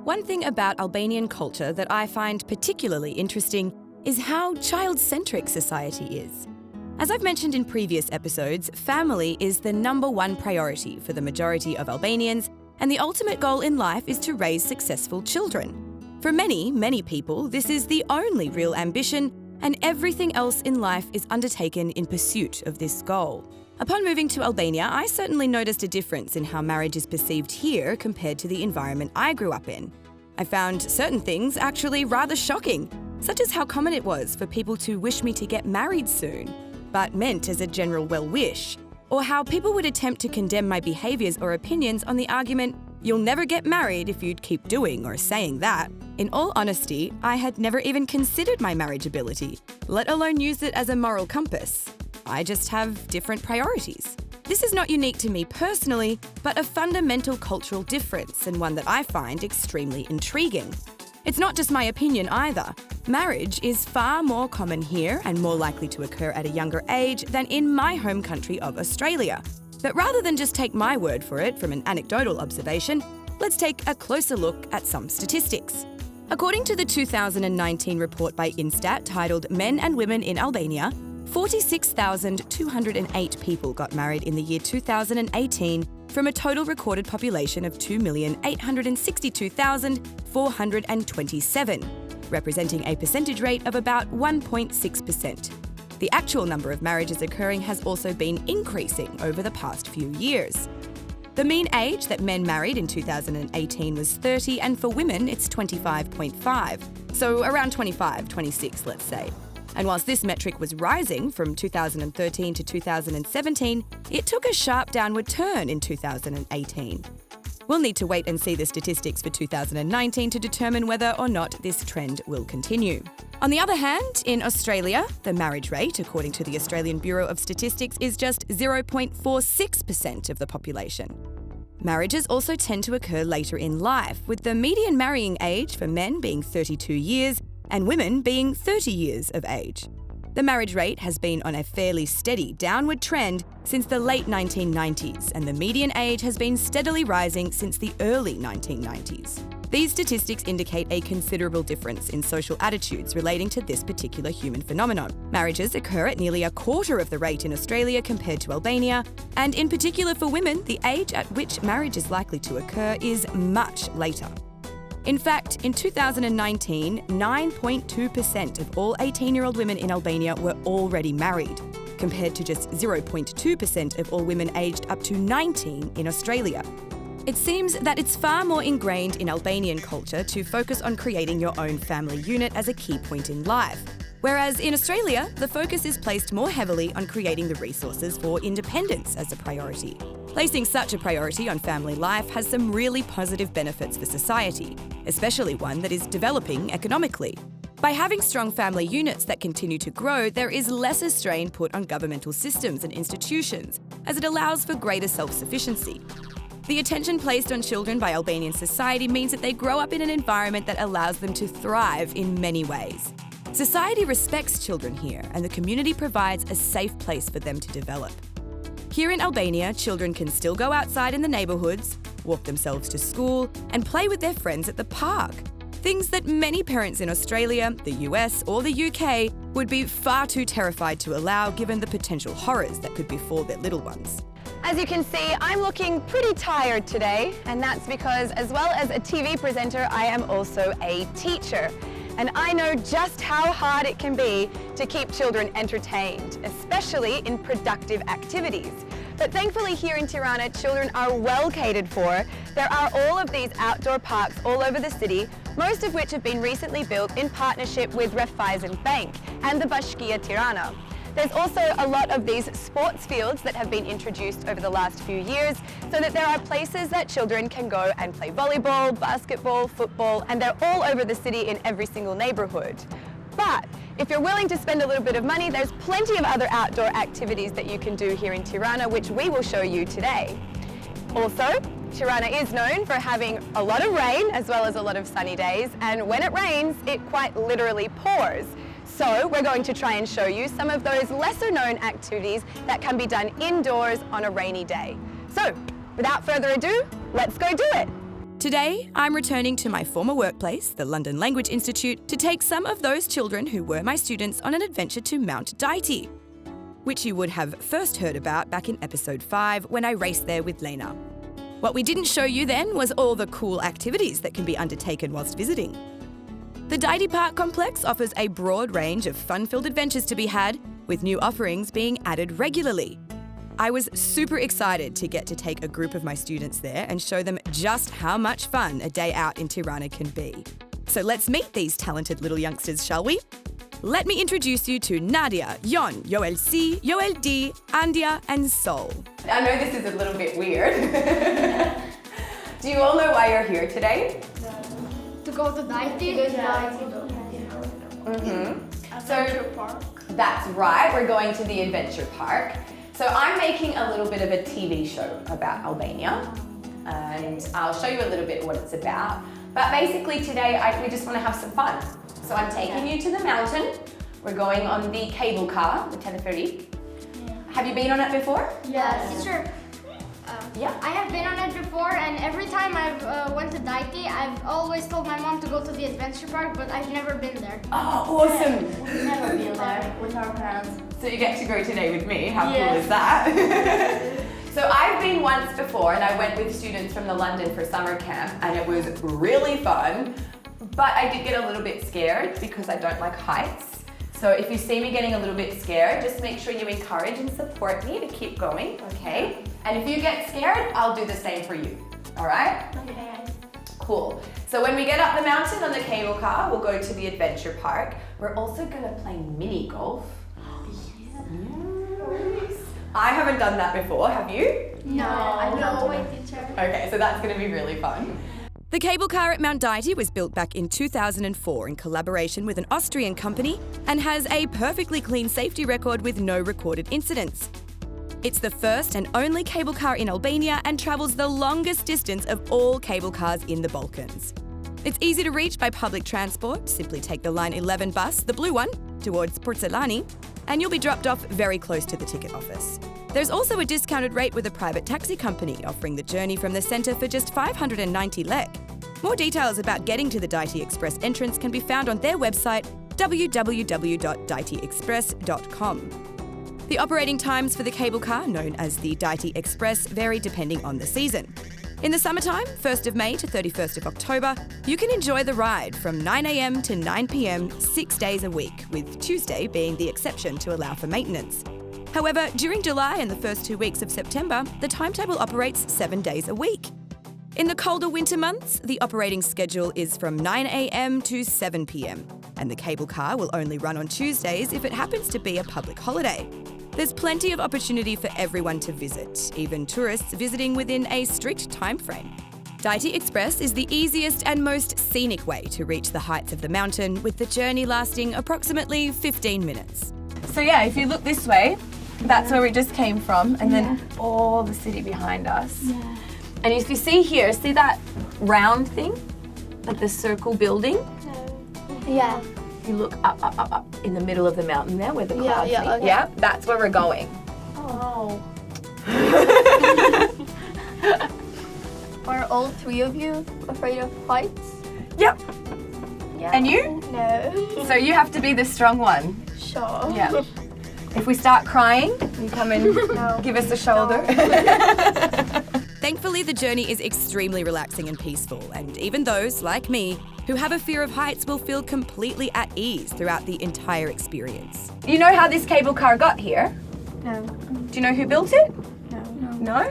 One thing about Albanian culture that I find particularly interesting is how child-centric society is. As I've mentioned in previous episodes, family is the #1 priority for the majority of Albanians, and the ultimate goal in life is to raise successful children. For many, many people, this is the only real ambition, and everything else in life is undertaken in pursuit of this goal. Upon moving to Albania, I certainly noticed a difference in how marriage is perceived here compared to the environment I grew up in. I found certain things actually rather shocking, such as how common it was for people to wish me to get married soon, but meant as a general well-wish, or how people would attempt to condemn my behaviours or opinions on the argument, "You'll never get married if you'd keep doing or saying that." In all honesty, I had never even considered my marriageability, let alone use it as a moral compass. I just have different priorities. This is not unique to me personally, but a fundamental cultural difference, and one that I find extremely intriguing. It's not just my opinion either. Marriage is far more common here and more likely to occur at a younger age than in my home country of Australia. But rather than just take my word for it from an anecdotal observation, let's take a closer look at some statistics. According to the 2019 report by Instat titled Men and Women in Albania, 46,208 people got married in the year 2018 from a total recorded population of 2,862,427, representing a percentage rate of about 1.6%. The actual number of marriages occurring has also been increasing over the past few years. The mean age that men married in 2018 was 30, and for women it's 25.5, so around 25, 26, let's say. And whilst this metric was rising from 2013 to 2017, it took a sharp downward turn in 2018. We'll need to wait and see the statistics for 2019 to determine whether or not this trend will continue. On the other hand, in Australia, the marriage rate, according to the Australian Bureau of Statistics, is just 0.46% of the population. Marriages also tend to occur later in life, with the median marrying age for men being 32 years and women being 30 years of age. The marriage rate has been on a fairly steady downward trend since the late 1990s, and the median age has been steadily rising since the early 1990s. These statistics indicate a considerable difference in social attitudes relating to this particular human phenomenon. Marriages occur at nearly a quarter of the rate in Australia compared to Albania, and in particular for women, the age at which marriage is likely to occur is much later. In fact, in 2019, 9.2% of all 18-year-old women in Albania were already married, compared to just 0.2% of all women aged up to 19 in Australia. It seems that it's far more ingrained in Albanian culture to focus on creating your own family unit as a key point in life, whereas in Australia, the focus is placed more heavily on creating the resources for independence as a priority. Placing such a priority on family life has some really positive benefits for society, especially one that is developing economically. By having strong family units that continue to grow, there is lesser strain put on governmental systems and institutions, as it allows for greater self-sufficiency. The attention placed on children by Albanian society means that they grow up in an environment that allows them to thrive in many ways. Society respects children here, and the community provides a safe place for them to develop. Here in Albania, children can still go outside in the neighbourhoods, walk themselves to school, and play with their friends at the park. Things that many parents in Australia, the US, or the UK would be far too terrified to allow given the potential horrors that could befall their little ones. As you can see, I'm looking pretty tired today, and that's because as well as a TV presenter, I am also a teacher. And I know just how hard it can be to keep children entertained, especially in productive activities. But thankfully here in Tirana, children are well catered for. There are all of these outdoor parks all over the city, most of which have been recently built in partnership with Raiffeisen Bank and the Bashkia Tirana. There's also a lot of these sports fields that have been introduced over the last few years, so that there are places that children can go and play volleyball, basketball, football, and they're all over the city in every single neighbourhood. But if you're willing to spend a little bit of money, there's plenty of other outdoor activities that you can do here in Tirana, which we will show you today. Also, Tirana is known for having a lot of rain as well as a lot of sunny days, and when it rains, it quite literally pours. So we're going to try and show you some of those lesser known activities that can be done indoors on a rainy day. So without further ado, let's go do it. Today, I'm returning to my former workplace, the London Language Institute, to take some of those children who were my students on an adventure to Mount Daity, which you would have first heard about back in episode 5 when I raced there with Lena. What we didn't show you then was all the cool activities that can be undertaken whilst visiting. The Daity Park complex offers a broad range of fun-filled adventures to be had, with new offerings being added regularly. I was super excited to get to take a group of my students there and show them just how much fun a day out in Tirana can be. So let's meet these talented little youngsters, shall we? Let me introduce you to Nadia, Yon, Yoel C, Yoel D, Andia and Sol. I know this is a little bit weird. Do you all know why you're here today? To go to Daity. Adventure park. That's right, we're going to the adventure park. So I'm making a little bit of a TV show about Albania, and I'll show you a little bit what it's about. But basically today we just want to have some fun. So I'm taking you to the mountain. We're going on the cable car, the terheq. Yeah. Have you been on it before? Yes. Teacher, Yeah. I have been on it before, and every time I've went to Daity, I've always told my mom to go to the adventure park, but I've never been there. Oh, awesome. We've never been there with our parents. So you get to go today with me. How Yes. cool is that? So I've been once before, and I went with students from the London for summer camp, and it was really fun. But I did get a little bit scared because I don't like heights. So if you see me getting a little bit scared, just make sure you encourage and support me to keep going, okay? And if you get scared, I'll do the same for you, all right? Okay. Cool. So when we get up the mountain on the cable car, we'll go to the adventure park. We're also gonna play mini golf. Yes. I haven't done that before, have you? No, I don't wait, teacher. Okay, so that's gonna be really fun. The cable car at Mount Daity was built back in 2004 in collaboration with an Austrian company and has a perfectly clean safety record with no recorded incidents. It's the first and only cable car in Albania and travels the longest distance of all cable cars in the Balkans. It's easy to reach by public transport. Simply take the Line 11 bus, the blue one, towards Porcelani, and you'll be dropped off very close to the ticket office. There's also a discounted rate with a private taxi company offering the journey from the centre for just 590 lek. More details about getting to the Daity Express entrance can be found on their website www.daityexpress.com. The operating times for the cable car, known as the Daity Express, vary depending on the season. In the summertime, 1st of May to 31st of October, you can enjoy the ride from 9 a.m. to 9 p.m. 6 days a week, with Tuesday being the exception to allow for maintenance. However, during July and the first 2 weeks of September, the timetable operates 7 days a week. In the colder winter months, the operating schedule is from 9 a.m. to 7 p.m, and the cable car will only run on Tuesdays if it happens to be a public holiday. There's plenty of opportunity for everyone to visit, even tourists visiting within a strict time frame. Daity Express is the easiest and most scenic way to reach the heights of the mountain, with the journey lasting approximately 15 minutes. So yeah, if you look this way, that's where we just came from, and then all the city behind us. Yeah. And if you see here, see that round thing? Like the circle building? Yeah. You look up in the middle of the mountain there where the clouds meet. okay. Yeah, that's where we're going. Oh. Are all three of you afraid of heights? Yep. Yeah. And you? No. So you have to be the strong one. Sure. Yeah. If we start crying, you come and No. give us a shoulder. Thankfully, the journey is extremely relaxing and peaceful, and even those, like me, who have a fear of heights will feel completely at ease throughout the entire experience. You know how this cable car got here? No. Do you know who built it? No. No?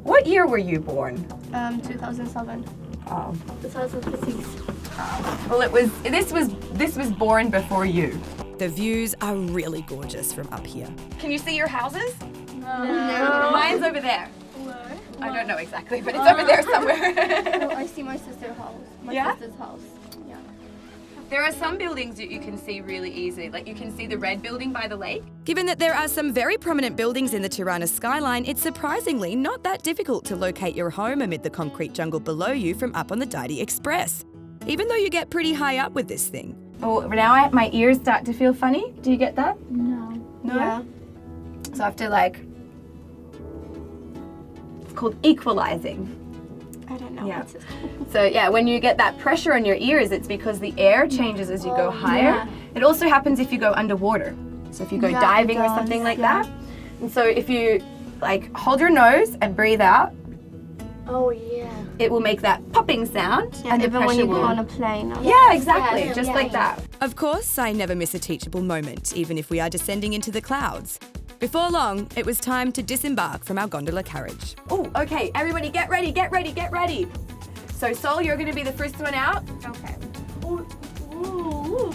What year were you born? 2007. Oh. 2006. Well, this was born before you. The views are really gorgeous from up here. Can you see your houses? No. Mine's over there. Where? I don't know exactly, but it's over there somewhere. Oh, I see my sister's house. My sister's house. Yeah. There are some buildings that you can see really easily, like you can see the red building by the lake. Given that there are some very prominent buildings in the Tirana skyline, it's surprisingly not that difficult to locate your home amid the concrete jungle below you from up on the Daity Express, even though you get pretty high up with this thing. Oh, now my ears start to feel funny. Do you get that? No. No? Yeah. So I have to it's called equalizing. I don't know. Yeah. What's it called? So yeah, when you get that pressure on your ears, it's because the air changes as you go higher. It also happens if you go underwater. So if you go diving or something like that. And so if you like hold your nose and breathe out, Oh yeah. it will make that popping sound. And the even when pressure you go will- on a plane. Yeah, exactly, just like that. Of course, I never miss a teachable moment, even if we are descending into the clouds. Before long, it was time to disembark from our gondola carriage. Oh, okay, everybody get ready, get ready, get ready. So Sol, you're gonna be the first one out. Okay.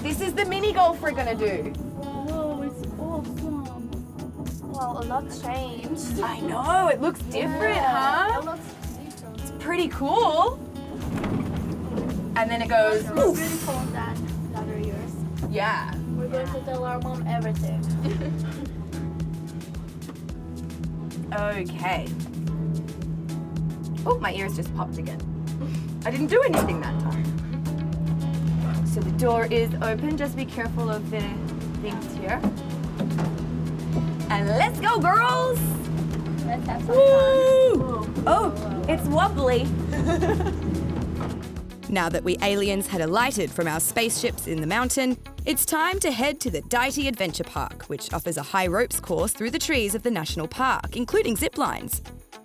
This is the mini golf we're gonna do. Oh, it's awesome. Well, a lot changed. I know, it looks different, huh? It looks different. It's pretty cool. And then it goes, It's really beautiful than the other years. yeah. We're going to tell our mom everything. Okay. Oh, my ears just popped again. I didn't do anything that time. So the door is open. Just be careful of the things here. And let's go, girls! Let's have some Woo! fun. Oh, it's wobbly. Now that we aliens had alighted from our spaceships in the mountain, it's time to head to the Daityas Adventure Park, which offers a high ropes course through the trees of the national park, including zip lines.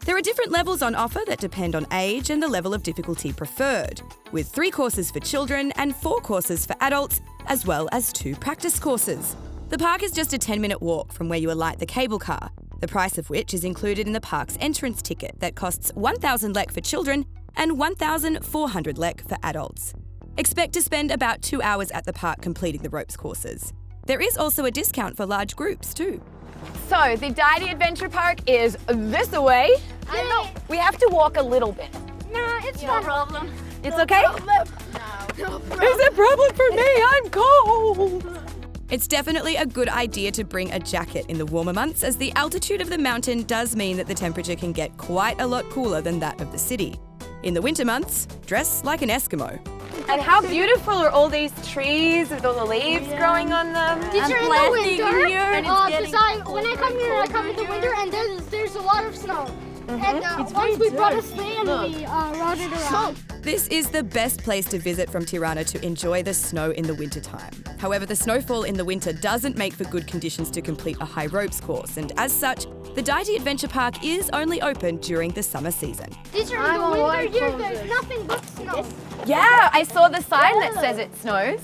There are different levels on offer that depend on age and the level of difficulty preferred, with 3 courses for children and 4 courses for adults, as well as 2 practice courses. The park is just a 10-minute walk from where you alight the cable car, the price of which is included in the park's entrance ticket that costs 1,000 lek for children and 1,400 lek for adults. Expect to spend about 2 hours at the park completing the ropes courses. There is also a discount for large groups too. So the Daityas Adventure Park is this way. We have to walk a little bit. Nah, it's No fun. problem. It's okay? No. Is it a problem for me? I'm cold. It's definitely a good idea to bring a jacket in the warmer months, as the altitude of the mountain does mean that the temperature can get quite a lot cooler than that of the city. In the winter months, dress like an Eskimo. And how beautiful are all these trees with all the leaves growing on them? Teacher, in the planting winter, here and it's when I come here, I come in the winter and there's a lot of snow. And once we brought a sleigh and we rode it around. This is the best place to visit from Tirana to enjoy the snow in the wintertime. However, the snowfall in the winter doesn't make for good conditions to complete a high ropes course, and as such, the Daityas Adventure Park is only open during the summer season. Teacher, in the winter here, there's nothing but snow. Yeah, I saw the sign that says it snows.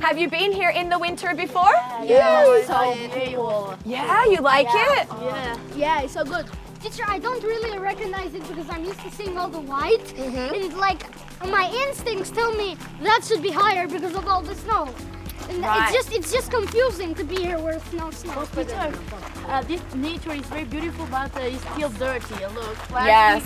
Have you been here in the winter before? Yeah, it's so cool. Yeah, you like it? Yeah, it's so good. Teacher, I don't really recognize it because I'm used to seeing all the white. And like, my instincts tell me that should be higher because of all the snow. And Right. it's just confusing to be here where it's no snow. Teacher, this nature is very beautiful, but it's still dirty. Look. Yes.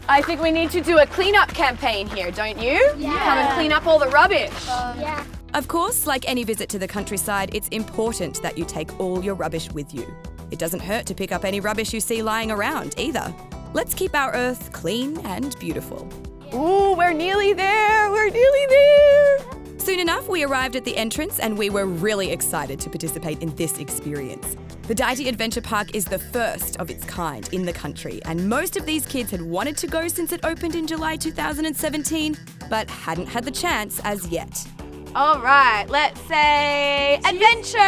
I think we need to do a cleanup campaign here, don't you? Yeah. Come and clean up all the rubbish. Yeah. Of course, like any visit to the countryside, it's important that you take all your rubbish with you. It doesn't hurt to pick up any rubbish you see lying around either. Let's keep our earth clean and beautiful. Ooh, we're nearly there. We're nearly there. Soon enough, we arrived at the entrance and we were really excited to participate in this experience. The Daityas Adventure Park is the first of its kind in the country, and most of these kids had wanted to go since it opened in July 2017, but hadn't had the chance as yet. All right, let's say adventure.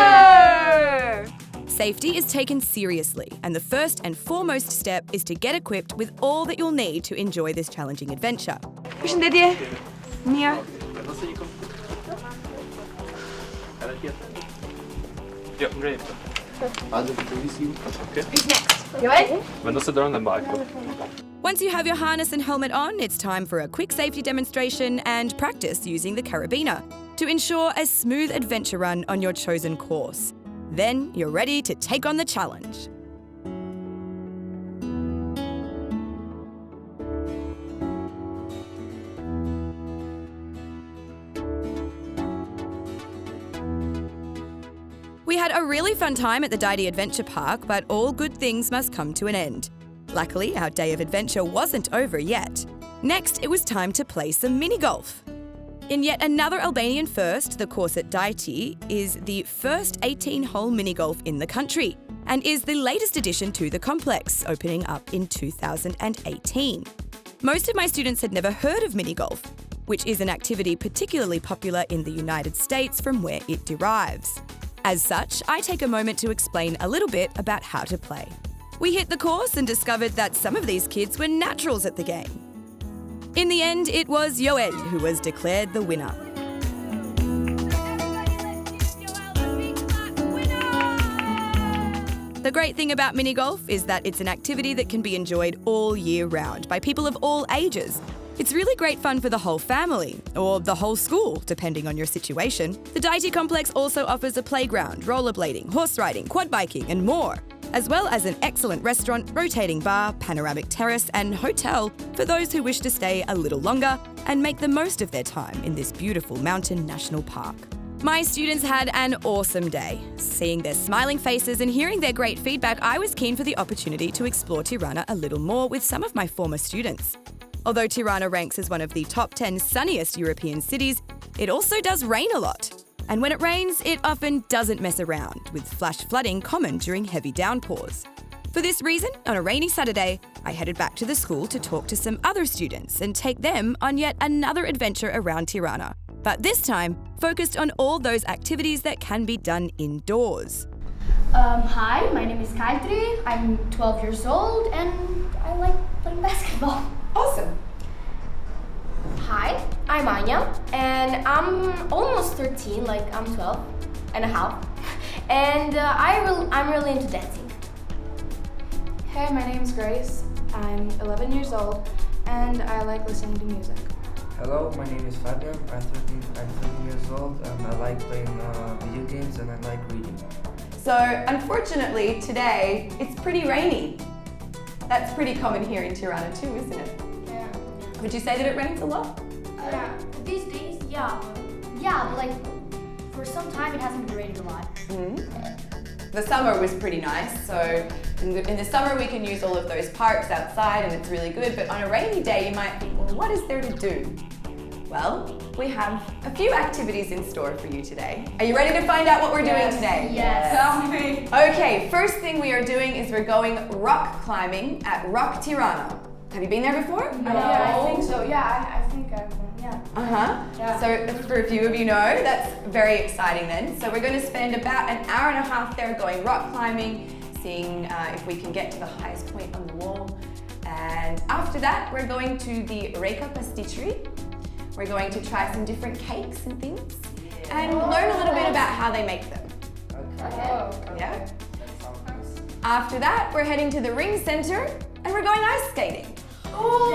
Adventure! Safety is taken seriously, and the first and foremost step is to get equipped with all that you'll need to enjoy this challenging adventure. Përshëndetje. Mirë. Jo, ngrej. You ready? Vendose dorën dhe mbaj. Once you have your harness and helmet on, it's time for a quick safety demonstration and practice using the carabiner to ensure a smooth adventure run on your chosen course. Then you're ready to take on the challenge. We had a really fun time at the Daityas Adventure Park, but all good things must come to an end. Luckily, our day of adventure wasn't over yet. Next, it was time to play some mini golf. In yet another Albanian first, the course at Daityas is the first 18-hole mini golf in the country. and is the latest addition to the complex, opening up in 2018. Most of my students had never heard of mini golf, which is an activity particularly popular in the United States from where it derives. As such, I take a moment to explain a little bit about how to play. We hit the course and discovered that some of these kids were naturals at the game. In the end, it was Yoel who was declared the winner. The great thing about mini golf is that it's an activity that can be enjoyed all year round by people of all ages. It's really great fun for the whole family, or the whole school, depending on your situation. The Daityas complex also offers a playground, rollerblading, horse riding, quad biking, and more, as well as an excellent restaurant, rotating bar, panoramic terrace, and hotel for those who wish to stay a little longer and make the most of their time in this beautiful mountain national park. My students had an awesome day. Seeing their smiling faces and hearing their great feedback, I was keen for the opportunity to explore Tirana a little more with some of my former students. Although Tirana ranks as one of the top 10 sunniest European cities, it also does rain a lot. And when it rains, it often doesn't mess around, with flash flooding common during heavy downpours. For this reason, on a rainy Saturday, I headed back to the school to talk to some other students and take them on yet another adventure around Tirana, but this time focused on all those activities that can be done indoors. Hi, my name is Kane. I'm 12 years old and I like playing basketball. Awesome. Hi, I'm Anya and I'm almost 13, like I'm 12 and a half. And I'm really into dancing. Hey, my name's Grace. I'm 11 years old and I like listening to music. Hello, my name is Fabian. I'm 13 years old and I like playing video games and I like reading. So, unfortunately, today it's pretty rainy. That's pretty common here in Tirana too, isn't it? Yeah. Would you say that it rains a lot? Yeah. These days, yeah. Yeah, but like for some time it hasn't been raining a lot. The summer was pretty nice, so in the summer we can use all of those parks outside and it's really good, but on a rainy day you might think, well, what is there to do? Well, we have a few activities in store for you today. Are you ready to find out what we're doing today? Yes. Tell me. Okay, first thing we are doing is we're going rock climbing at Rock Tirana. Have you been there before? No. Yeah, I think so. Yeah, I think I've been. Yeah. Yeah. So for a few of you know, that's very exciting then. So we're going to spend about an hour and a half there going rock climbing, seeing if we can get to the highest point on the wall. And after that, we're going to the Reka pasticcery. We're going to try some different cakes and things and learn a little bit about how they make them. Okay. Yeah. After that, we're heading to the ring center and we're going ice skating. Oh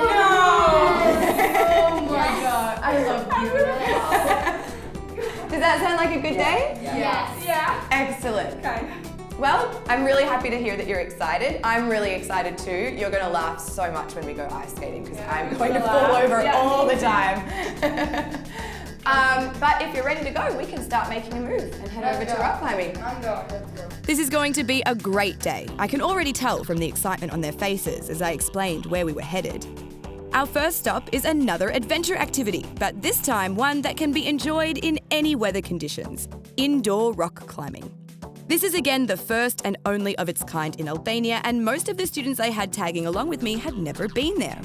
my god, I love you. Does that sound like a good day? Yes. Yeah. Excellent. Okay. Well, I'm really happy to hear that you're excited. I'm really excited too. You're going to laugh so much when we go ice skating because I'm going to fall over all the time. But if you're ready to go, we can start making a move and head over to rock climbing. I'm going. Let's go. This is going to be a great day. I can already tell from the excitement on their faces as I explained where we were headed. Our first stop is another adventure activity, but this time one that can be enjoyed in any weather conditions: indoor rock climbing. This is again the first and only of its kind in Albania, and most of the students I had tagging along with me had never been there.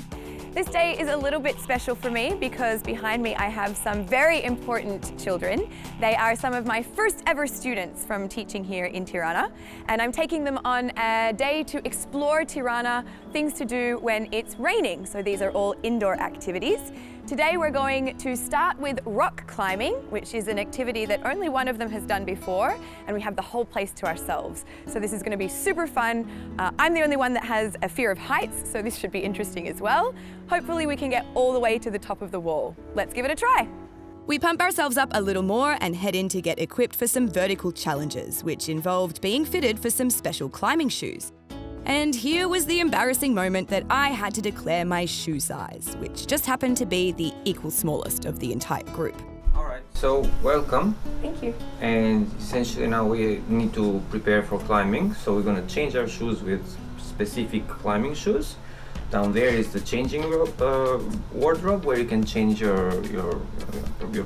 This day is a little bit special for me because behind me I have some very important children. They are some of my first ever students from teaching here in Tirana, and I'm taking them on a day to explore Tirana, things to do when it's raining. So these are all indoor activities. Today we're going to start with rock climbing, which is an activity that only one of them has done before, and we have the whole place to ourselves. So this is going to be super fun. I'm the only one that has a fear of heights, so this should be interesting as well. Hopefully we can get all the way to the top of the wall. Let's give it a try. We pump ourselves up a little more and head in to get equipped for some vertical challenges, which involved being fitted for some special climbing shoes. And here was the embarrassing moment that I had to declare my shoe size, which just happened to be the equal smallest of the entire group. Alright, so welcome. Thank you. And essentially now we need to prepare for climbing. So we're going to change our shoes with specific climbing shoes. Down there is the changing wardrobe where you can change your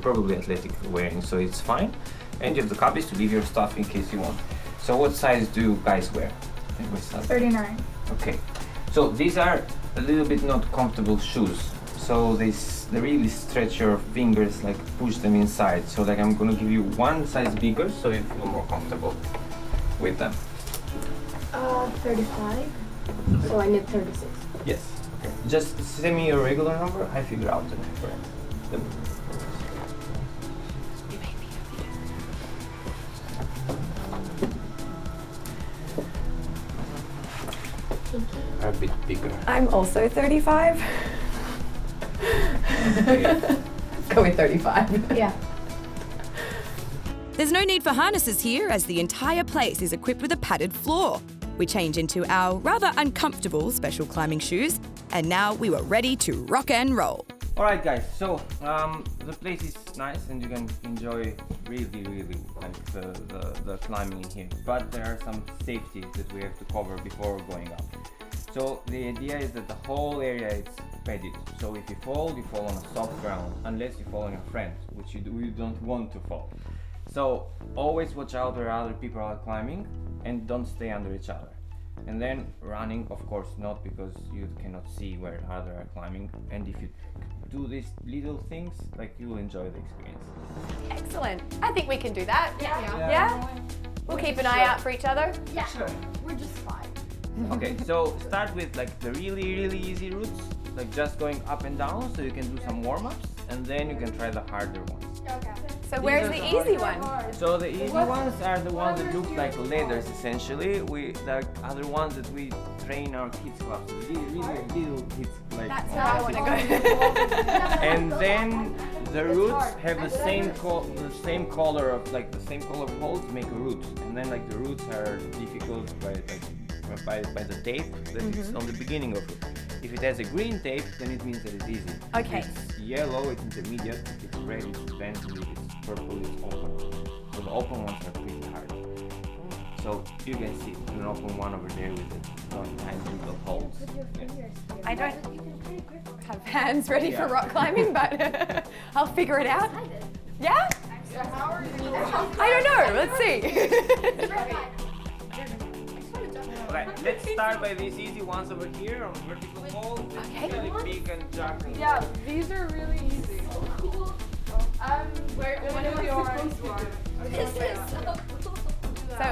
probably athletic wearing, so it's fine. And you have the cubbies to leave your stuff in case you want. So what size do you guys wear? 39. Okay. So these are a little bit not comfortable shoes. So they really stretch your fingers, like push them inside. So like I'm gonna give you one size bigger so you feel more comfortable with them. 35. So I need 36. Yes. Okay. Just send me your regular number. I figure out the difference. Are a bit bigger. I'm also 35. Okay. Go with 35. Yeah. There's no need for harnesses here, as the entire place is equipped with a padded floor. We change into our rather uncomfortable special climbing shoes, and now we were ready to rock and roll. Alright guys, so the place is nice and you can enjoy really like the climbing in here. But there are some safeties that we have to cover before going up. So the idea is that the whole area is padded. So if you fall on a soft ground, unless you fall on your friend, which you don't want to fall. So always watch out where other people are climbing and don't stay under each other. And then running, of course not, because you cannot see where others are climbing. And if you do these little things, like you will enjoy the experience. Excellent. I think we can do that. Yeah. We'll keep an eye out for each other. Yeah. Sure. We're just 5. Okay, so start with like the really easy routes, like just going up and down, so you can do some warm-ups, and then you can try the harder ones. Okay. So where's the easy one? So the easy ones are the ones that look like ladders, essentially. The other ones that we train our kids clubs, really little kids. Like, That's where I want to go. and then the roots have the same color of like the same color of holes make a root, and then like the roots are difficult by the tape that is on the beginning of it. If it has a green tape, then it means that it's easy. Okay. If it's yellow, it's intermediate. If it's red, it's advanced. If it's purple, it's open. So the open ones are pretty hard. So you can see an open one over there with the tiny little holes. Yeah. I don't have hands ready for rock climbing, but I'll figure it out. Yeah? I don't know. Let's see. Okay, let's start by these easy ones over here on vertical pole. Okay. Really big and juggling. Yeah, these are really easy. Where do the orange one? So,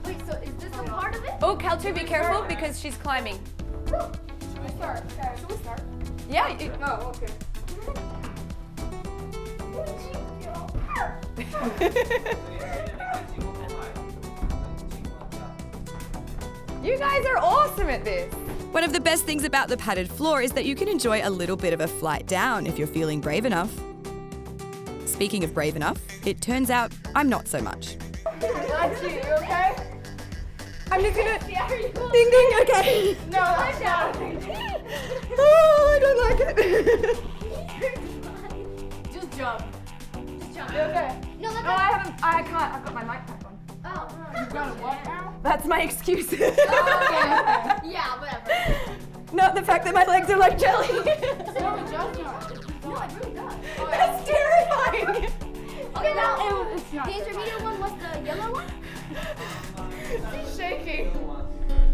Wait, so is this a part of it? oh, Keltu, be careful because she's climbing. Should we start? Okay. Should we start? Yeah. Oh, okay. You guys are awesome at this. One of the best things about the padded floor is that you can enjoy a little bit of a flight down if you're feeling brave enough. Speaking of brave enough, it turns out I'm not so much. Lexi, you okay? I'm just gonna ding ding. Okay. No, that's not. Oh, I don't like it. Just jump. Just jump. You okay? No, No, I haven't. I can't. I've got my mic pack on. Oh. You got what now? That's my excuse. Yeah, whatever. Not the fact that my legs are like jelly. No, just jump. No, it really does. That's terrifying. Okay, now the intermediate one was the yellow one? She's shaking.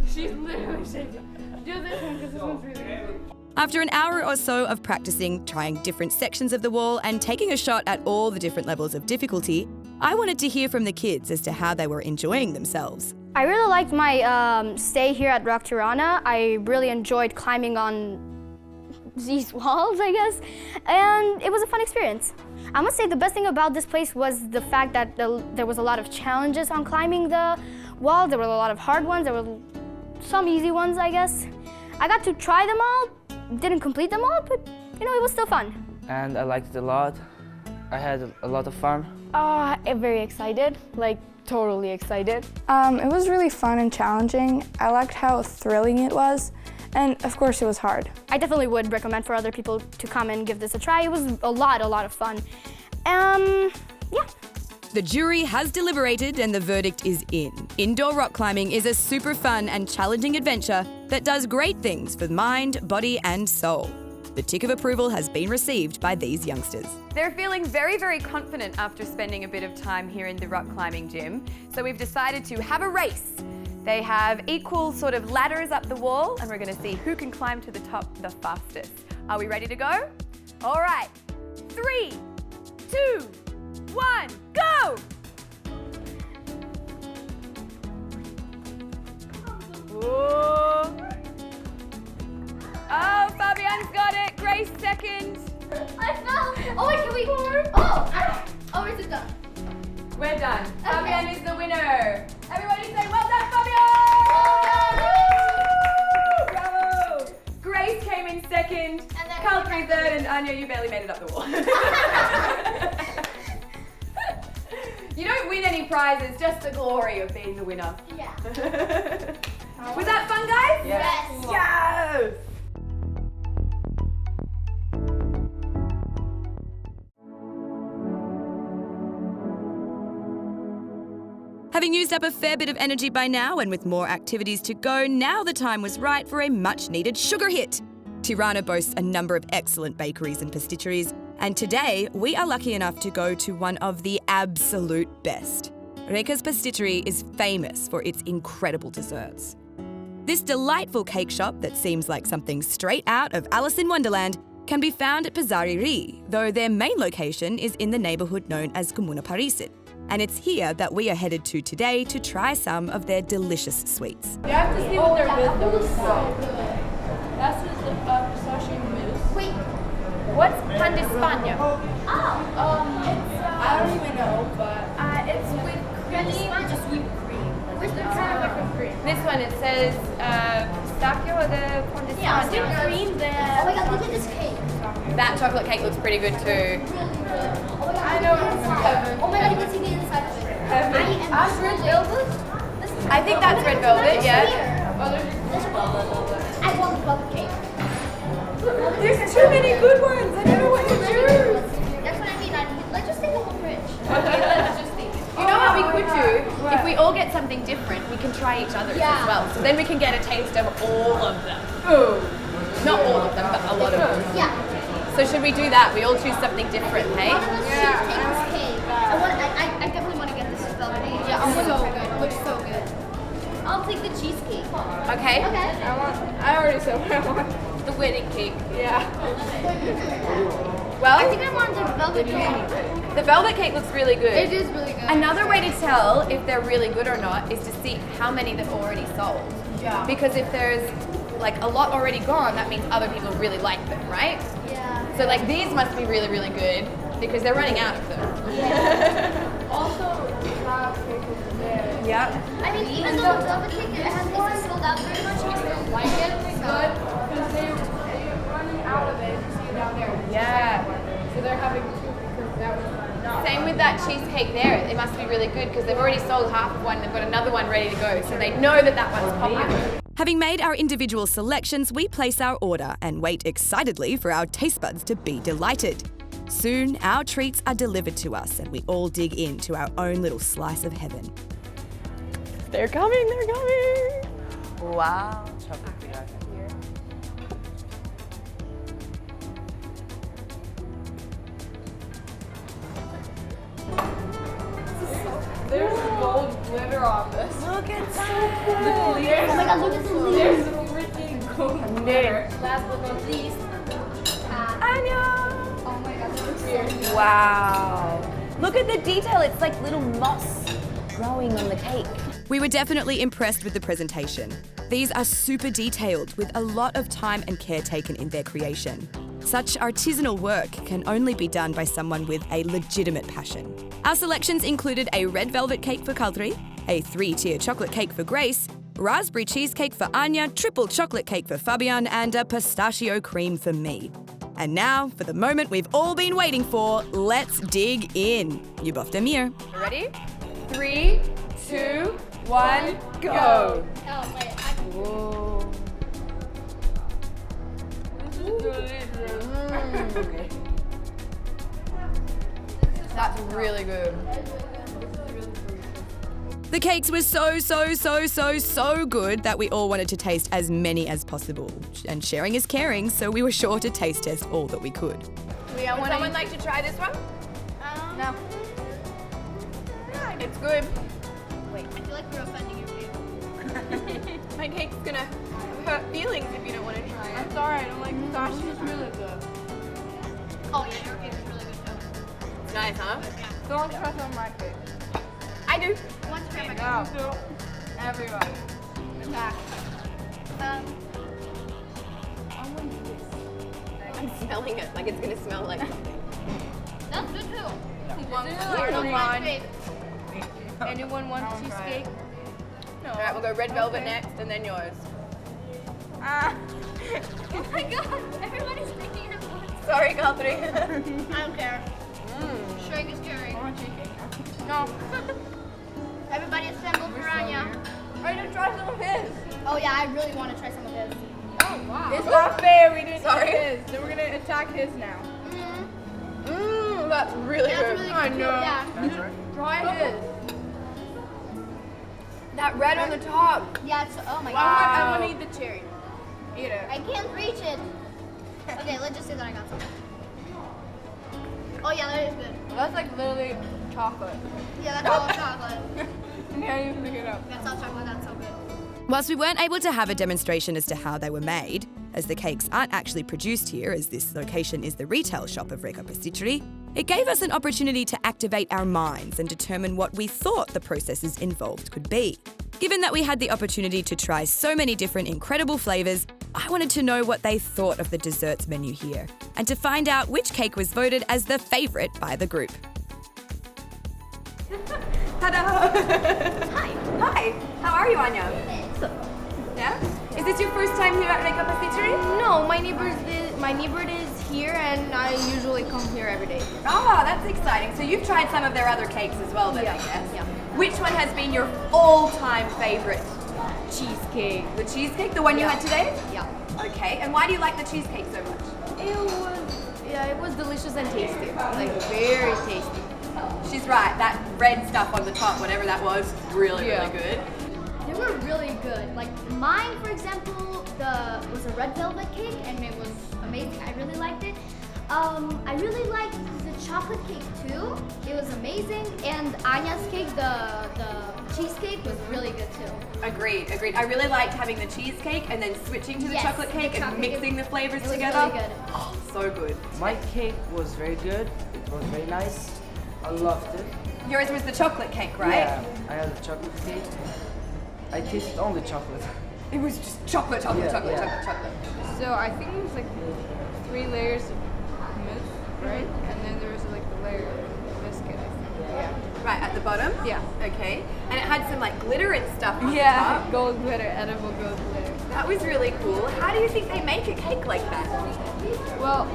She's literally shaking. Do this one because this one's really easy. After an hour or so of practicing, trying different sections of the wall and taking a shot at all the different levels of difficulty, I wanted to hear from the kids as to how they were enjoying themselves. I really liked my stay here at Rock Tirana. I really enjoyed climbing on these walls, I guess, and it was a fun experience. I must say the best thing about this place was the fact that there was a lot of challenges on climbing the wall. There were a lot of hard ones. There were some easy ones, I guess. I got to try them all, didn't complete them all, but you know, it was still fun. And I liked it a lot. I had a lot of fun. I'm very excited, like totally excited. It was really fun and challenging. I liked how thrilling it was, and of course it was hard. I definitely would recommend for other people to come and give this a try. It was a lot of fun. Yeah. The jury has deliberated and the verdict is in. Indoor rock climbing is a super fun and challenging adventure that does great things for mind, body and soul. The tick of approval has been received by these youngsters. They're feeling very, very confident after spending a bit of time here in the rock climbing gym. So we've decided to have a race. They have equal sort of ladders up the wall, and we're going to see who can climb to the top the fastest. Are we ready to go? All right. 3, 2, 1, go! Ooh. Oh, Fabian's got it. Grace second. I fell. Oh, wait, can we? Oh, is it done? We're done. Okay. Fabian is the winner. Everybody say well done, Fabian! Bravo! Grace came in second. And then Carl came third, and Anya, you barely made it up the wall. You don't win any prizes, just the glory of being the winner. Yeah. Was that fun, guys? Yes. Yes! Having used up a fair bit of energy by now and with more activities to go, now the time was right for a much-needed sugar hit. Tirana boasts a number of excellent bakeries and pasticceries, and today we are lucky enough to go to one of the absolute best. Reka's Pasticcery is famous for its incredible desserts. This delightful cake shop that seems like something straight out of Alice in Wonderland can be found at Pazari, though their main location is in the neighbourhood known as Comuna Parisit. And it's here that we are headed to today to try some of their delicious sweets. You have to see what they're with though. That's the pistachio mousse. Wait. What's pan de España? Oh. I don't even know, but it's with cream, just whipped cream. Where's the Whipped cream. This one, it says pistachio or the pan de Yeah, España? whipped cream there. Oh my god, look at this cake. That chocolate cake looks pretty good too. I know. Oh my god, you can see the inside of it. I am red velvet. I think that's red velvet, yeah. I want the velvet cake. There's too many good ones. I don't know what to choose. That's what I mean. Let's just take the whole fridge. Okay, let's just think. You know what we could do? If we all get something different, we can try each other's as well. So then we can get a taste of all of them. Ooh. Not all of them, but a lot of them. Yeah. So should we do that? We all choose something different, hey? One of us should take this cake. I definitely want to get this velvet cake. Yeah, it's so good. It looks so good. I'll take the cheesecake. Okay. Okay. I already said what I want. The wedding cake. Yeah. Well, I think I want the velvet cake. the velvet cake looks really good. It is really good. Another way to tell if they're really good or not is to see how many they've already sold. Yeah. Because if there's like a lot already gone, that means other people really like them, right? Yeah. So like these must be really, really good because they're running out of them. Yeah. Also, cake is there. Yeah. I mean, even though the velvet cake isn't sold out very much, I still like it. Good, because they're running out of it. You see it down there. Yeah. So they're having two because that was not. Same with that cheesecake there. It must be really good because they've already sold half of one. They've got another one ready to go. So they know that that one's popular. Having made our individual selections, we place our order and wait excitedly for our taste buds to be delighted. Soon, our treats are delivered to us and we all dig into our own little slice of heaven. They're coming, they're coming. Wow. There's gold glitter on this. Look at that. Oh my god, look at the leaves. There's freaking gold glitter. Last but not least, Anya. oh my god, that looks weird. Wow. Look at the detail. It's like little moss growing on the cake. We were definitely impressed with the presentation. These are super detailed with a lot of time and care taken in their creation. Such artisanal work can only be done by someone with a legitimate passion. Our selections included a red velvet cake for Kaltri, a 3-tier chocolate cake for Grace, raspberry cheesecake for Anya, triple chocolate cake for Fabian, and a pistachio cream for me. And now, for the moment we've all been waiting for, let's dig in. You both Demir. Ready? 3, 2, 1, go. Oh, wait, Whoa. That's really good. The cakes were so good that we all wanted to taste as many as possible. And sharing is caring, so we were sure to taste test all that we could. Would someone like to try this one? No. It's good. Wait, I feel like we're offending your people. My cake's gonna hurt feelings if you don't want to try it. I'm sorry, I don't like pistachio. It's really good. Oh yeah, your cake is really good too. It's nice, huh? Don't trust on my cake. I do. Want to try my No. cake? Everybody. Back. I'm smelling it like it's gonna smell like something. That's good too. I don't mind. Big. Anyone want cheesecake? No. Alright, we'll go red velvet next and then yours. Oh my god, everybody's taking it at once. Sorry, Katri. I don't care. Sharing is caring. I want cheesecake. No. Everybody assemble piranha. I didn't try some of his. Oh yeah, I really want to try some of his. Oh wow. It's not fair. We didn't Sorry. eat his. Then we're gonna attack his now. That's really That's good. really I good too, know. yeah. Try his. That red on the top. Yeah, it's, oh my I god. want to eat the cherry. Eat it. I can't reach it. Okay, let's just say that I got some. Oh yeah, that is good. That's like literally chocolate. Yeah, that's all chocolate. I can't even pick it up. That's all chocolate, that's so good. Whilst we weren't able to have a demonstration as to how they were made, as the cakes aren't actually produced here, as this location is the retail shop of Reka Pasticcery, it gave us an opportunity to activate our minds and determine what we thought the processes involved could be. Given that we had the opportunity to try so many different incredible flavours, I wanted to know what they thought of the desserts menu here, and to find out which cake was voted as the favourite by the group. Ta-da! Hi. How are you, Anya? Yeah? Is this your first time here at Reka Pasticcery? No, my neighbor is here, and I usually come here every day. Oh, that's exciting. So you've tried some of their other cakes as well then, I guess? Yeah. Which one has been your all-time favourite? Cheesecake. The cheesecake, the one you had today? Yeah. Okay, and why do you like the cheesecake so much? It was delicious and tasty. Like very tasty. She's right, that red stuff on the top, whatever that was, really good. They were really good. Like mine, for example, was a red velvet cake, and it was amazing. I really liked it. I really liked the chocolate cake too. It was amazing, and Anya's cake, the cheesecake, was really good too. Agreed. I really liked having the cheesecake and then switching to the chocolate cake and mixing the flavors together. Really good. Oh, so good. My cake was very good. It was very nice. I loved it. Yours was the chocolate cake, right? Yeah, I had a chocolate cake. I tasted only chocolate. It was just chocolate. Yeah. So I think it was like 3 layers of mousse, right? And then there was like the layer of biscuit, I think. Yeah. Right, at the bottom? Yeah. Okay. And it had some like glitter and stuff on the top. Gold glitter, edible gold glitter. That was really cool. How do you think they make a cake like that? Well,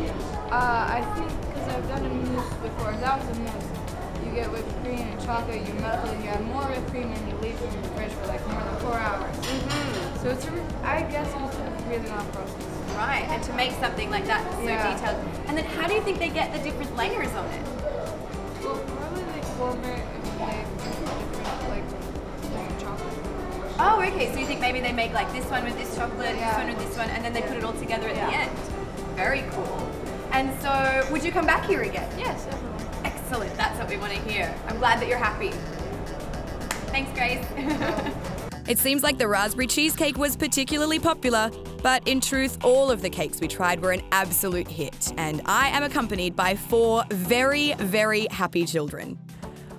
I think because I've done a mousse before. That was a mousse. You get whipped cream and chocolate, you melt it, you add more whipped cream, and you leave it in the fridge for like more than 4 hours. So it's I guess it's a really long process. Right, and to make something like that so detailed. And then how do you think they get the different layers on it? Well, probably they form it and they different chocolate. Oh, okay, so you think maybe they make like this one with this chocolate, this one with this one, and then they put it all together at the end. Very cool. And so, would you come back here again? Yes, definitely. Excellent, that's what we want to hear. I'm glad that you're happy. Thanks, Grace. It seems like the raspberry cheesecake was particularly popular, but in truth, all of the cakes we tried were an absolute hit, and I am accompanied by 4 very, very happy children.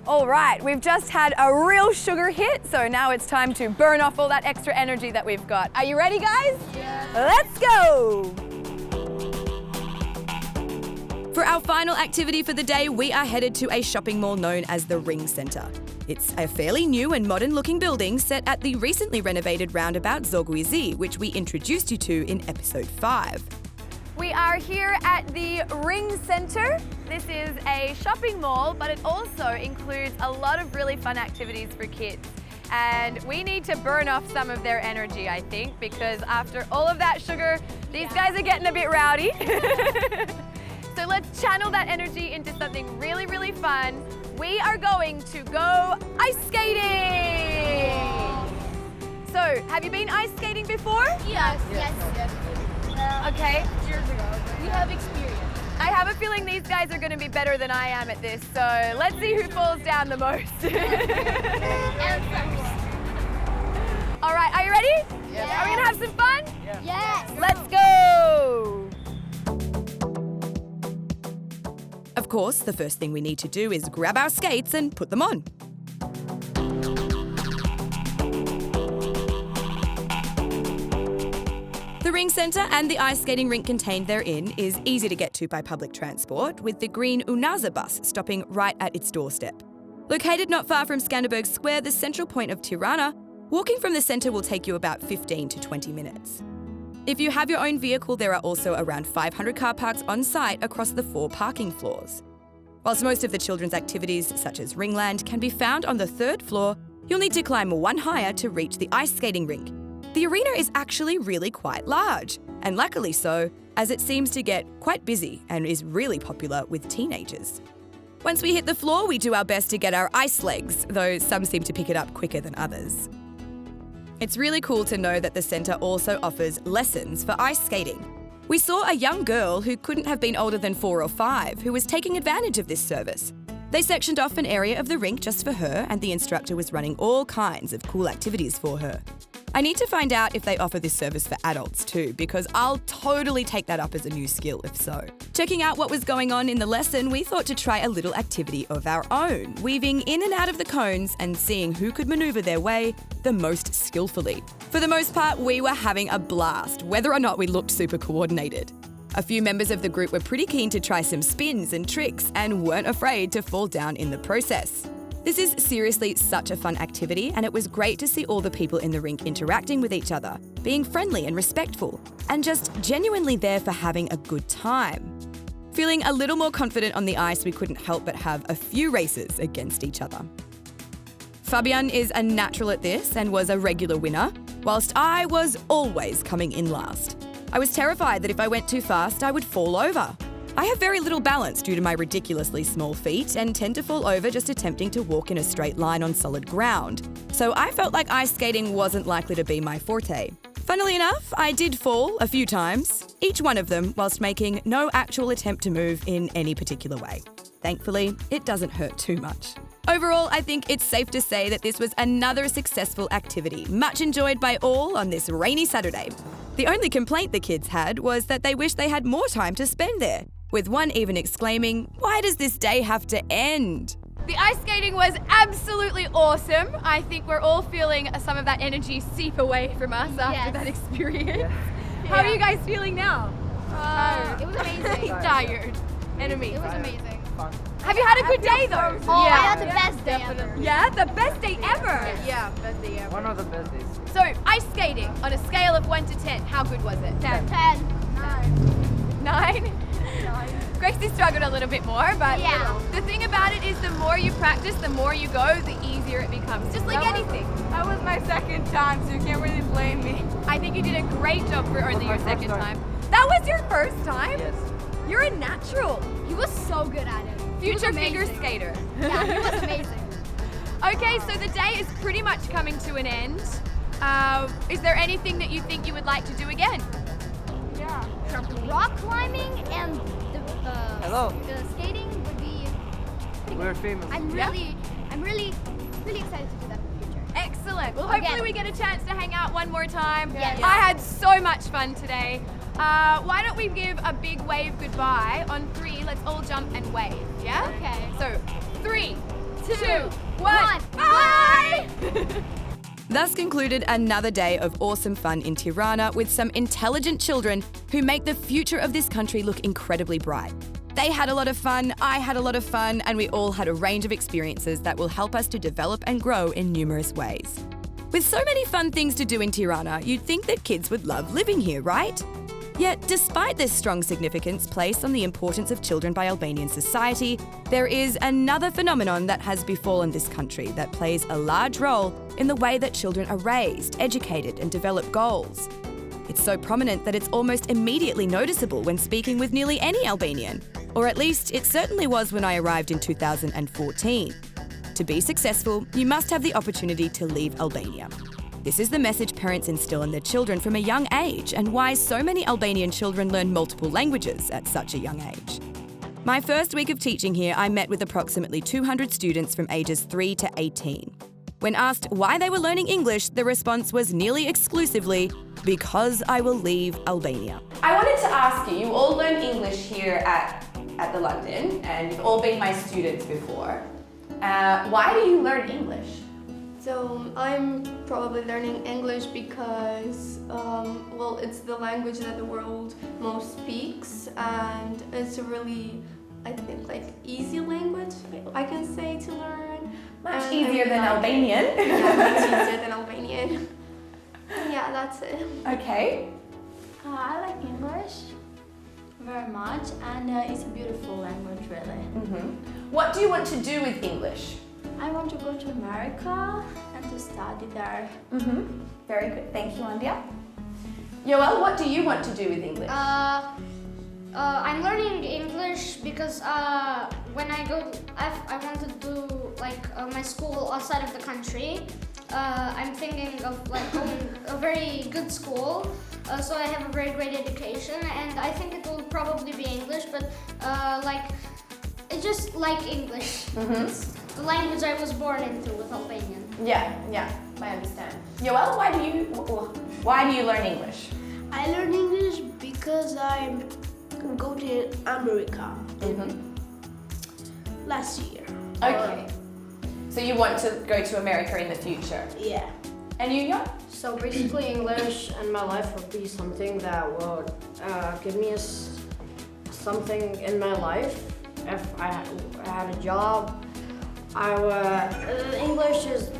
All right, we've just had a real sugar hit, so now it's time to burn off all that extra energy that we've got. Are you ready, guys? Yeah. Let's go! For our final activity for the day, we are headed to a shopping mall known as the Ring Centre. It's a fairly new and modern-looking building set at the recently renovated roundabout Zogwizi, which we introduced you to in episode 5. We are here at the Ring Centre. This is a shopping mall, but it also includes a lot of really fun activities for kids. And we need to burn off some of their energy, I think, because after all of that sugar, these guys are getting a bit rowdy. So let's channel that energy into something really, really fun. We are going to go ice skating! So, have you been ice skating before? Yes. Okay. Years ago. We have experience. I have a feeling these guys are going to be better than I am at this, so let's see who falls down the most. All right, are you ready? Yes. Are we going to have some fun? Yes. Let's go! Of course, the first thing we need to do is grab our skates and put them on. The ring centre and the ice skating rink contained therein is easy to get to by public transport, with the green Unaza bus stopping right at its doorstep. Located not far from Skanderberg Square, the central point of Tirana, walking from the centre will take you about 15 to 20 minutes. If you have your own vehicle, there are also around 500 car parks on site across the 4 parking floors. Whilst most of the children's activities, such as Ringland, can be found on the 3rd floor, you'll need to climb one higher to reach the ice skating rink. The arena is actually really quite large, and luckily so, as it seems to get quite busy and is really popular with teenagers. Once we hit the floor, we do our best to get our ice legs, though some seem to pick it up quicker than others. It's really cool to know that the centre also offers lessons for ice skating. We saw a young girl who couldn't have been older than 4 or 5 who was taking advantage of this service. They sectioned off an area of the rink just for her, and the instructor was running all kinds of cool activities for her. I need to find out if they offer this service for adults too, because I'll totally take that up as a new skill if so. Checking out what was going on in the lesson, we thought to try a little activity of our own, weaving in and out of the cones and seeing who could manoeuvre their way the most skillfully. For the most part, we were having a blast, whether or not we looked super coordinated. A few members of the group were pretty keen to try some spins and tricks and weren't afraid to fall down in the process. This is seriously such a fun activity, and it was great to see all the people in the rink interacting with each other, being friendly and respectful, and just genuinely there for having a good time. Feeling a little more confident on the ice, we couldn't help but have a few races against each other. Fabian is a natural at this and was a regular winner, whilst I was always coming in last. I was terrified that if I went too fast, I would fall over. I have very little balance due to my ridiculously small feet and tend to fall over just attempting to walk in a straight line on solid ground. So I felt like ice skating wasn't likely to be my forte. Funnily enough, I did fall a few times, each one of them whilst making no actual attempt to move in any particular way. Thankfully, it doesn't hurt too much. Overall, I think it's safe to say that this was another successful activity, much enjoyed by all on this rainy Saturday. The only complaint the kids had was that they wished they had more time to spend there, with one even exclaiming, "Why does this day have to end?" The ice skating was absolutely awesome. I think we're all feeling some of that energy seep away from us after that experience. How are you guys feeling now? It was amazing. Tired and amazing. It was amazing. Have you had a good day though? Oh, I had the best day ever. Yeah, the best day ever. Yeah, best day ever. One of the best days. So, ice skating on a scale of 1 to 10, how good was it? 10. 9? Gracie struggled a little bit more, but Yeah. the thing about it is the more you practice, the more you go, the easier it becomes. Just like anything. That was my second time, so you can't really blame me. I think you did a great job for only your my first second time. time. That was your first time? Yes. You're a natural. He was so good at it. He was Future figure amazing. skater. Yeah, he was amazing. Okay, so the day is pretty much coming to an end. Is there anything that you think you would like to do again? Yeah. Rock climbing and Hello. the skating would be pretty We're good. famous. I'm really excited to do that in the future. Excellent. Well, Again. hopefully we get a chance to hang out one more time. Yes. I had so much fun today. Why don't we give a big wave goodbye? On 3, let's all jump and wave, yeah? Okay. So, 3, 2, 1, one. bye! Thus concluded another day of awesome fun in Tirana with some intelligent children who make the future of this country look incredibly bright. They had a lot of fun, I had a lot of fun, and we all had a range of experiences that will help us to develop and grow in numerous ways. With so many fun things to do in Tirana, you'd think that kids would love living here, right? Yet, despite this strong significance placed on the importance of children by Albanian society, there is another phenomenon that has befallen this country that plays a large role in the way that children are raised, educated, and develop goals. It's so prominent that it's almost immediately noticeable when speaking with nearly any Albanian, or at least it certainly was when I arrived in 2014. To be successful, you must have the opportunity to leave Albania. This is the message parents instill in their children from a young age, and why so many Albanian children learn multiple languages at such a young age. My first week of teaching here, I met with approximately 200 students from ages 3 to 18. When asked why they were learning English, the response was nearly exclusively, because I will leave Albania. I wanted to ask you, you all learn English here at the London, and you've all been my students before. Why do you learn English? So I'm probably learning English because, well, it's the language that the world most speaks, and it's a really, I think, like easy language, I can say, to learn. Much easier than Albanian. Yeah, much easier than Albanian. Yeah, that's it. Okay. I like English very much, and it's a beautiful language, really. What do you want to do with English? I want to go to America and to study there. Very good. Thank you, Andia. Yoel, what do you want to do with English? I'm learning English because when I want to do like my school outside of the country. I'm thinking of like going a very good school, so I have a very great education, and I think it will probably be English, but like I just like English. It's the language I was born into with Albanian. Yeah, I understand. Yoel, why do you learn English? I learn English because I go to America last year. Okay. So you want to go to America in the future? Yeah. And you, Yon? So basically English in my life would be something that would give me something in my life. If I had a job, English is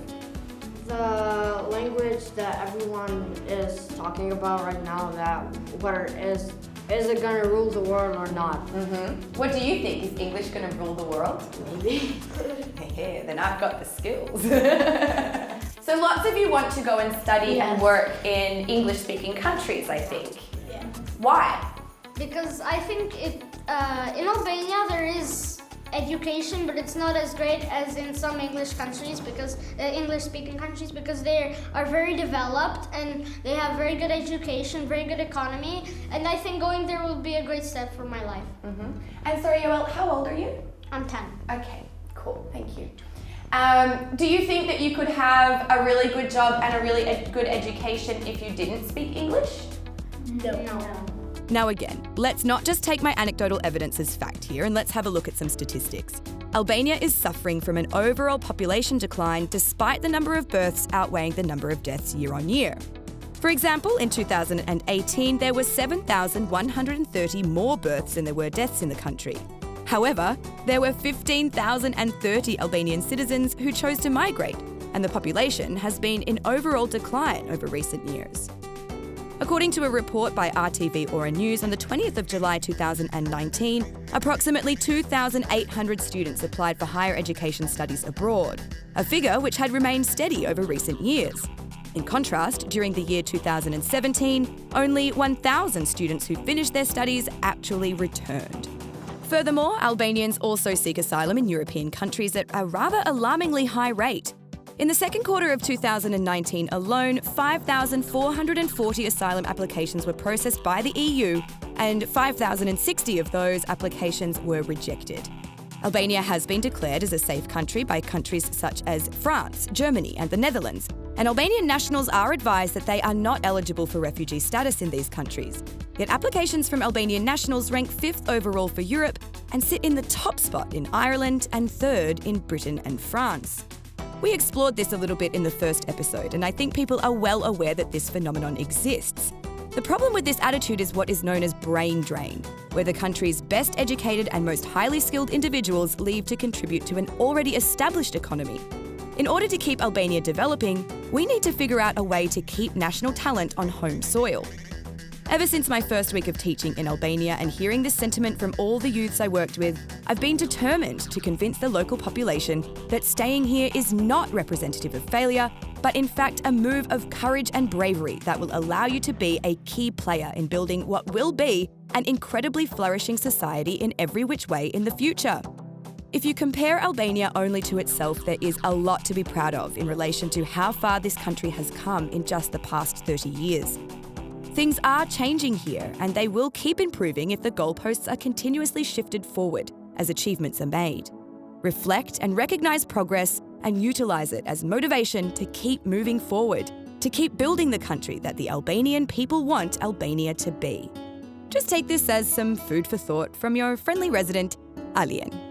the language that everyone is talking about right now, that whether is it going to rule the world or not? What do you think? Is English going to rule the world? Maybe. Then I've got the skills. So lots of you want to go and study and work in English-speaking countries, I think. Yeah. Why? Because I think in Albania there is education, but it's not as great as in some English-speaking countries, because they are very developed and they have very good education, very good economy, and I think going there will be a great step for my life. And sorry, Yoel, how old are you? I'm 10. Okay, cool, thank you. Do you think that you could have a really good job and a really good education if you didn't speak English? No. Now again, let's not just take my anecdotal evidence as fact here, and let's have a look at some statistics. Albania is suffering from an overall population decline despite the number of births outweighing the number of deaths year on year. For example, in 2018, there were 7,130 more births than there were deaths in the country. However, there were 15,030 Albanian citizens who chose to migrate, and the population has been in overall decline over recent years. According to a report by RTV Ora News on the 20th of July 2019, approximately 2,800 students applied for higher education studies abroad, a figure which had remained steady over recent years. In contrast, during the year 2017, only 1,000 students who finished their studies actually returned. Furthermore, Albanians also seek asylum in European countries at a rather alarmingly high rate. In the second quarter of 2019 alone, 5,440 asylum applications were processed by the EU, and 5,060 of those applications were rejected. Albania has been declared as a safe country by countries such as France, Germany, and the Netherlands, and Albanian nationals are advised that they are not eligible for refugee status in these countries. Yet applications from Albanian nationals rank 5th overall for Europe and sit in the top spot in Ireland and 3rd in Britain and France. We explored this a little bit in the first episode, and I think people are well aware that this phenomenon exists. The problem with this attitude is what is known as brain drain, where the country's best educated and most highly skilled individuals leave to contribute to an already established economy. In order to keep Albania developing, we need to figure out a way to keep national talent on home soil. Ever since my first week of teaching in Albania and hearing this sentiment from all the youths I worked with, I've been determined to convince the local population that staying here is not representative of failure, but in fact a move of courage and bravery that will allow you to be a key player in building what will be an incredibly flourishing society in every which way in the future. If you compare Albania only to itself, there is a lot to be proud of in relation to how far this country has come in just the past 30 years. Things are changing here, and they will keep improving if the goalposts are continuously shifted forward as achievements are made. Reflect and recognise progress and utilise it as motivation to keep moving forward, to keep building the country that the Albanian people want Albania to be. Just take this as some food for thought from your friendly resident, Alien.